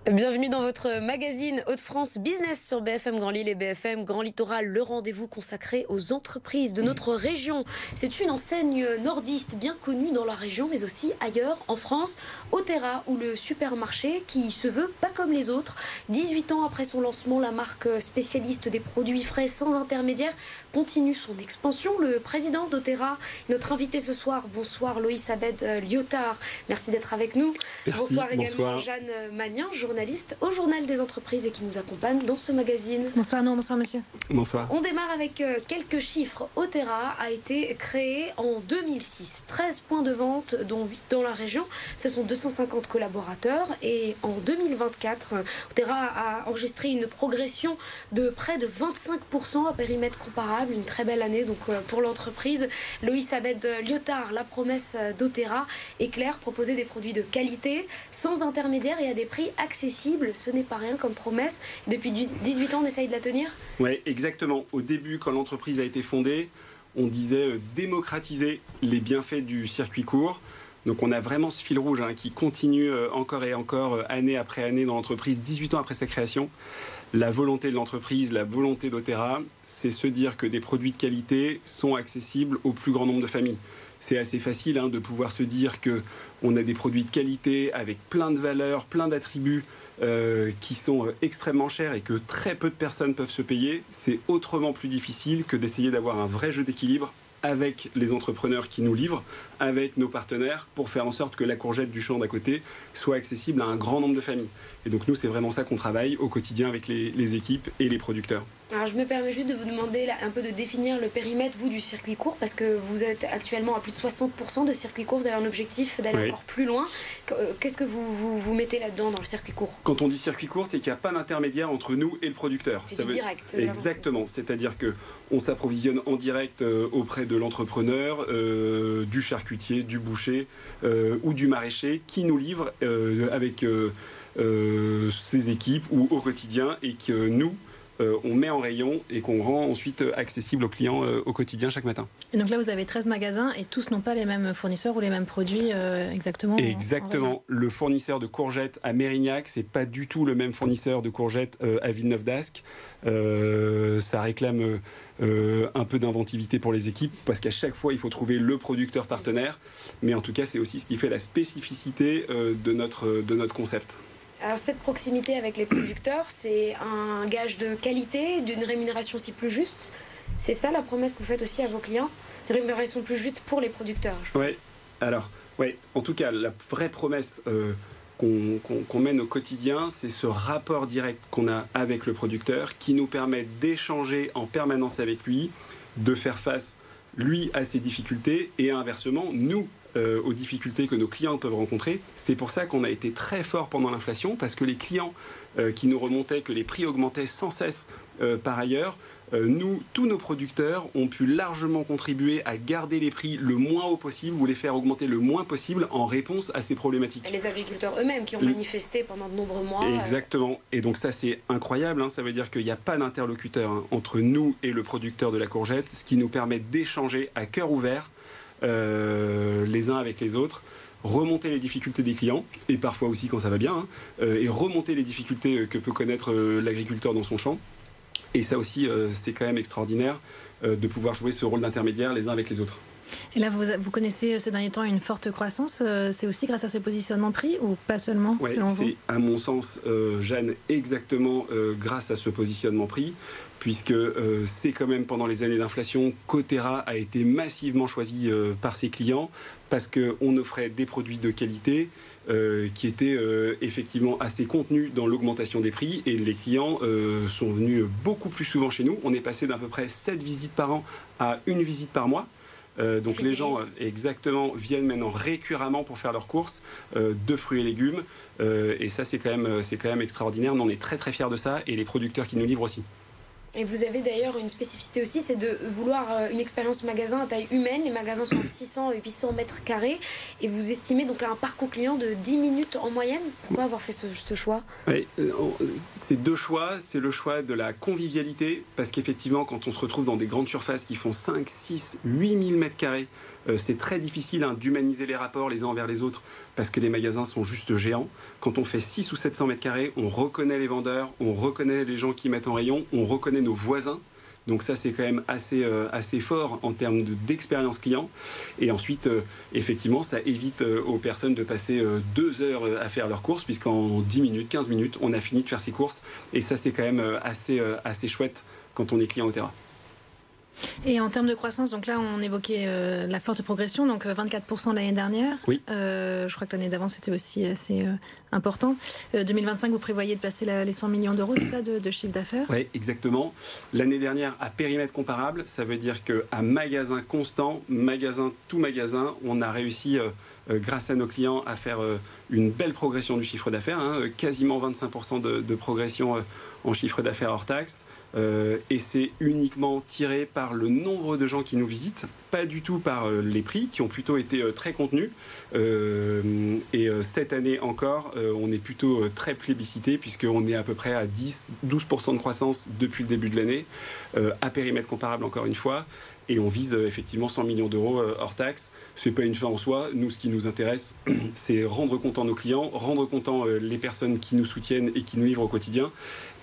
Bienvenue dans votre magazine Hauts-de-France Business sur BFM Grand Lille et BFM Grand Littoral, le rendez-vous consacré aux entreprises de notre région. C'est une enseigne nordiste bien connue dans la région, mais aussi ailleurs en France. Otera, ou le supermarché qui se veut pas comme les autres. 18 ans après son lancement, la marque spécialiste des produits frais sans intermédiaire continue son expansion. Le président d'Otera, notre invité ce soir. Bonsoir Loïs Abed Lyotard, merci d'être avec nous. Merci, bonsoir également bonsoir. Jeanne Magnin, journaliste au Journal des entreprises et qui nous accompagne dans ce magazine. Bonsoir, non, bonsoir monsieur. Bonsoir. On démarre avec quelques chiffres. Otera a été créé en 2006. 13 points de vente, dont 8 dans la région. Ce sont 250 collaborateurs. Et en 2024, Otera a enregistré une progression de près de 25% à périmètre comparable. Une très belle année donc pour l'entreprise. Loïs Abed Lyotard, la promesse d'Otera est claire, proposer des produits de qualité, sans intermédiaire et à des prix accessibles. Ce n'est pas rien comme promesse. Depuis 18 ans, on essaye de la tenir. Oui, exactement. Au début, quand l'entreprise a été fondée, on disait démocratiser les bienfaits du circuit court. Donc on a vraiment ce fil rouge qui continue encore et encore, année après année dans l'entreprise, 18 ans après sa création. La volonté de l'entreprise, la volonté d'Otera, c'est se dire que des produits de qualité sont accessibles au plus grand nombre de familles. C'est assez facile de pouvoir se dire qu'on a des produits de qualité avec plein de valeurs, plein d'attributs qui sont extrêmement chers et que très peu de personnes peuvent se payer. C'est autrement plus difficile que d'essayer d'avoir un vrai jeu d'équilibre avec les entrepreneurs qui nous livrent, avec nos partenaires, pour faire en sorte que la courgette du champ d'à côté soit accessible à un grand nombre de familles. Et donc nous, c'est vraiment ça qu'on travaille au quotidien avec les équipes et les producteurs. Alors je me permets juste de vous demander un peu de définir le périmètre, vous, du circuit court, parce que vous êtes actuellement à plus de 60% de circuit court, vous avez un objectif d'aller encore plus loin. Qu'est-ce que vous mettez là-dedans dans le circuit court? Quand on dit circuit court, c'est qu'il n'y a pas d'intermédiaire entre nous et le producteur. C'est du direct. Exactement, c'est-à-dire qu'on s'approvisionne en direct auprès de l'entrepreneur, du charcutier, du boucher ou du maraîcher qui nous livre avec ses équipes ou au quotidien et que nous, on met en rayon et qu'on rend ensuite accessible aux clients au quotidien chaque matin. Et donc là, vous avez 13 magasins et tous n'ont pas les mêmes fournisseurs ou les mêmes produits exactement. Exactement. Le fournisseur de courgettes à Mérignac, c'est pas du tout le même fournisseur de courgettes à Villeneuve-d'Ascq. Ça réclame un peu d'inventivité pour les équipes parce qu'à chaque fois, il faut trouver le producteur partenaire. Mais en tout cas, c'est aussi ce qui fait la spécificité de notre concept. Alors cette proximité avec les producteurs, c'est un gage de qualité, d'une rémunération aussi plus juste. C'est ça la promesse que vous faites aussi à vos clients, une rémunération plus juste pour les producteurs. Oui, en tout cas, la vraie promesse qu'on mène au quotidien, c'est ce rapport direct qu'on a avec le producteur qui nous permet d'échanger en permanence avec lui, de faire face, lui, à ses difficultés et inversement, nous, aux difficultés que nos clients peuvent rencontrer. C'est pour ça qu'on a été très fort pendant l'inflation, parce que les clients qui nous remontaient que les prix augmentaient sans cesse par ailleurs, tous nos producteurs ont pu largement contribuer à garder les prix le moins haut possible ou les faire augmenter le moins possible en réponse à ces problématiques. Et les agriculteurs eux-mêmes qui ont manifesté pendant de nombreux mois. Exactement. Et donc ça, c'est incroyable. Ça veut dire qu'il n'y a pas d'interlocuteur entre nous et le producteur de la courgette, ce qui nous permet d'échanger à cœur ouvert les uns avec les autres, remonter les difficultés des clients, et parfois aussi quand ça va bien, et remonter les difficultés que peut connaître l'agriculteur dans son champ. Et ça aussi, c'est quand même extraordinaire de pouvoir jouer ce rôle d'intermédiaire les uns avec les autres. Et là, vous connaissez ces derniers temps une forte croissance. C'est aussi grâce à ce positionnement prix ou pas seulement, selon vous? C'est à mon sens, Jeanne, exactement grâce à ce positionnement prix, puisque c'est quand même pendant les années d'inflation qu'Otera a été massivement choisi par ses clients parce qu'on offrait des produits de qualité qui étaient effectivement assez contenus dans l'augmentation des prix et les clients sont venus beaucoup plus souvent chez nous. On est passé d'à peu près 7 visites par an à 1 visite par mois. Donc les gens exactement viennent maintenant récurrentement pour faire leurs courses de fruits et légumes et ça c'est quand même extraordinaire. Nous, on est très très fiers de ça et les producteurs qui nous livrent aussi. Et vous avez d'ailleurs une spécificité aussi, c'est de vouloir une expérience magasin à taille humaine. Les magasins sont de 600 et 800 mètres carrés. Et vous estimez donc un parcours client de 10 minutes en moyenne. Pourquoi avoir fait ce choix? Oui, c'est deux choix. C'est le choix de la convivialité. Parce qu'effectivement, quand on se retrouve dans des grandes surfaces qui font 5, 6, 8 000 mètres carrés, c'est très difficile d'humaniser les rapports les uns envers les autres parce que les magasins sont juste géants. Quand on fait 600 ou 700 mètres carrés, on reconnaît les vendeurs, on reconnaît les gens qui mettent en rayon, on reconnaît nos voisins. Donc ça, c'est quand même assez fort en termes d'expérience client. Et ensuite, effectivement, ça évite aux personnes de passer 2 heures à faire leurs courses, puisqu'en 10 minutes, 15 minutes, on a fini de faire ses courses. Et ça, c'est quand même assez chouette quand on est client au terrain. Et en termes de croissance, donc là on évoquait la forte progression, donc 24% l'année dernière. Oui. Je crois que l'année d'avant c'était aussi assez important. 2025, vous prévoyez de passer les 100 millions d'euros, c'est ça, de chiffre d'affaires? Oui, exactement. L'année dernière, à périmètre comparable, ça veut dire qu'à magasin constant, tout magasin, on a réussi, grâce à nos clients, à faire une belle progression du chiffre d'affaires, quasiment 25% de progression en chiffre d'affaires hors taxe. Et c'est uniquement tiré par le nombre de gens qui nous visitent, pas du tout par les prix qui ont plutôt été très contenus. Et cette année encore, on est plutôt très plébiscité puisqu'on est à peu près à 10-12% de croissance depuis le début de l'année, à périmètre comparable encore une fois. Et on vise effectivement 100 millions d'euros hors taxe. Ce n'est pas une fin en soi. Nous, ce qui nous intéresse, c'est rendre content nos clients, rendre content les personnes qui nous soutiennent et qui nous livrent au quotidien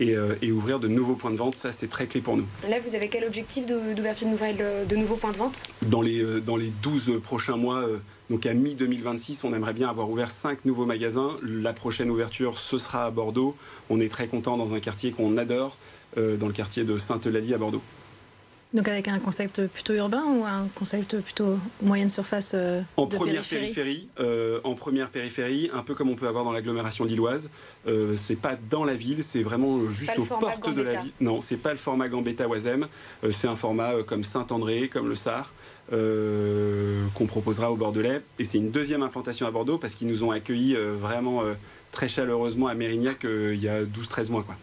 et ouvrir de nouveaux points de vente. Ça, c'est très clé pour nous. Là, vous avez quel objectif d'ouverture de nouveaux points de vente? Dans les 12 prochains mois, donc à mi-2026, on aimerait bien avoir ouvert 5 nouveaux magasins. La prochaine ouverture, ce sera à Bordeaux. On est très content dans un quartier qu'on adore, dans le quartier de Sainte-Eulalie à Bordeaux. Donc avec un concept plutôt urbain ou un concept plutôt moyenne surface en première périphérie, un peu comme on peut avoir dans l'agglomération lilloise. C'est pas dans la ville, c'est vraiment juste aux portes de la ville. Non, c'est pas le format Gambetta-Oisem. C'est un format comme Saint-André, comme le Sar, qu'on proposera au Bordelais. Et c'est une deuxième implantation à Bordeaux parce qu'ils nous ont accueillis vraiment très chaleureusement à Mérignac il y a 12-13 mois, quoi.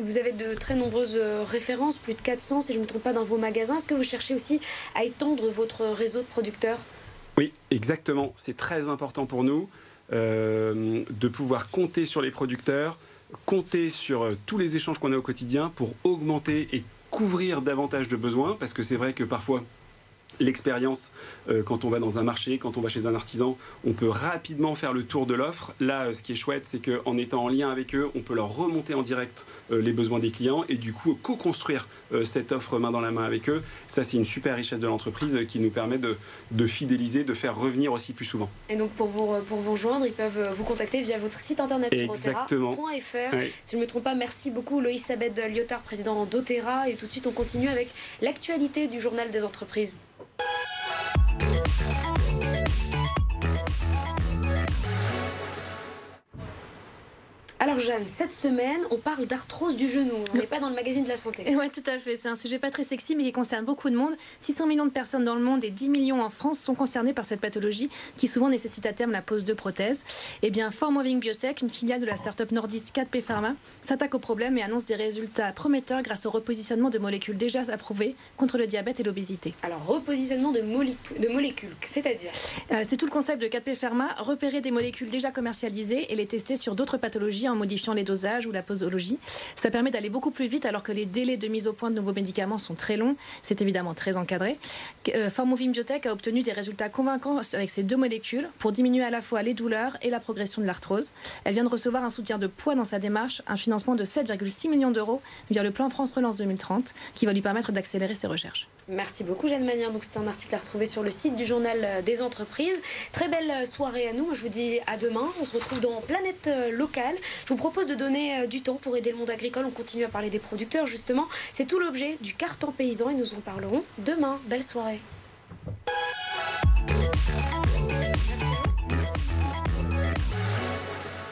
Vous avez de très nombreuses références, plus de 400 si je ne me trompe pas dans vos magasins. Est-ce que vous cherchez aussi à étendre votre réseau de producteurs? Oui, exactement. C'est très important pour nous de pouvoir compter sur les producteurs, compter sur tous les échanges qu'on a au quotidien pour augmenter et couvrir davantage de besoins. Parce que c'est vrai que parfois, l'expérience, quand on va dans un marché, quand on va chez un artisan, on peut rapidement faire le tour de l'offre. Là, ce qui est chouette, c'est qu'en étant en lien avec eux, on peut leur remonter en direct les besoins des clients et du coup co-construire cette offre main dans la main avec eux. Ça, c'est une super richesse de l'entreprise qui nous permet de fidéliser, de faire revenir aussi plus souvent. Et donc pour vous rejoindre, ils peuvent vous contacter via votre site internet sur otera.fr. Oui. Si je ne me trompe pas, merci beaucoup Loïs Abed Lyotard, président d'Otera. Et tout de suite, on continue avec l'actualité du journal des entreprises. Alors Jeanne, cette semaine, on parle d'arthrose du genou. On n'est pas dans le magazine de la santé. Oui, tout à fait. C'est un sujet pas très sexy, mais qui concerne beaucoup de monde. 600 millions de personnes dans le monde et 10 millions en France sont concernées par cette pathologie qui souvent nécessite à terme la pose de prothèses. Eh bien, Formoving Biotech, une filiale de la start-up nordiste 4P Pharma, s'attaque au problème et annonce des résultats prometteurs grâce au repositionnement de molécules déjà approuvées contre le diabète et l'obésité. Alors, repositionnement de molécules, c'est-à-dire? C'est tout le concept de 4P Pharma, repérer des molécules déjà commercialisées et les tester sur d'autres pathologies en modifiant les dosages ou la posologie. Ça permet d'aller beaucoup plus vite alors que les délais de mise au point de nouveaux médicaments sont très longs. C'est évidemment très encadré. Formoving Biotech a obtenu des résultats convaincants avec ces 2 molécules pour diminuer à la fois les douleurs et la progression de l'arthrose. Elle vient de recevoir un soutien de poids dans sa démarche, un financement de 7,6 millions d'euros via le plan France Relance 2030 qui va lui permettre d'accélérer ses recherches. Merci beaucoup Jeanne Manière. Donc c'est un article à retrouver sur le site du journal des entreprises. Très belle soirée à nous. Moi, je vous dis à demain. On se retrouve dans Planète Locale. Je vous propose de donner du temps pour aider le monde agricole. On continue à parler des producteurs justement. C'est tout l'objet du Carton Paysan et nous en parlerons demain. Belle soirée.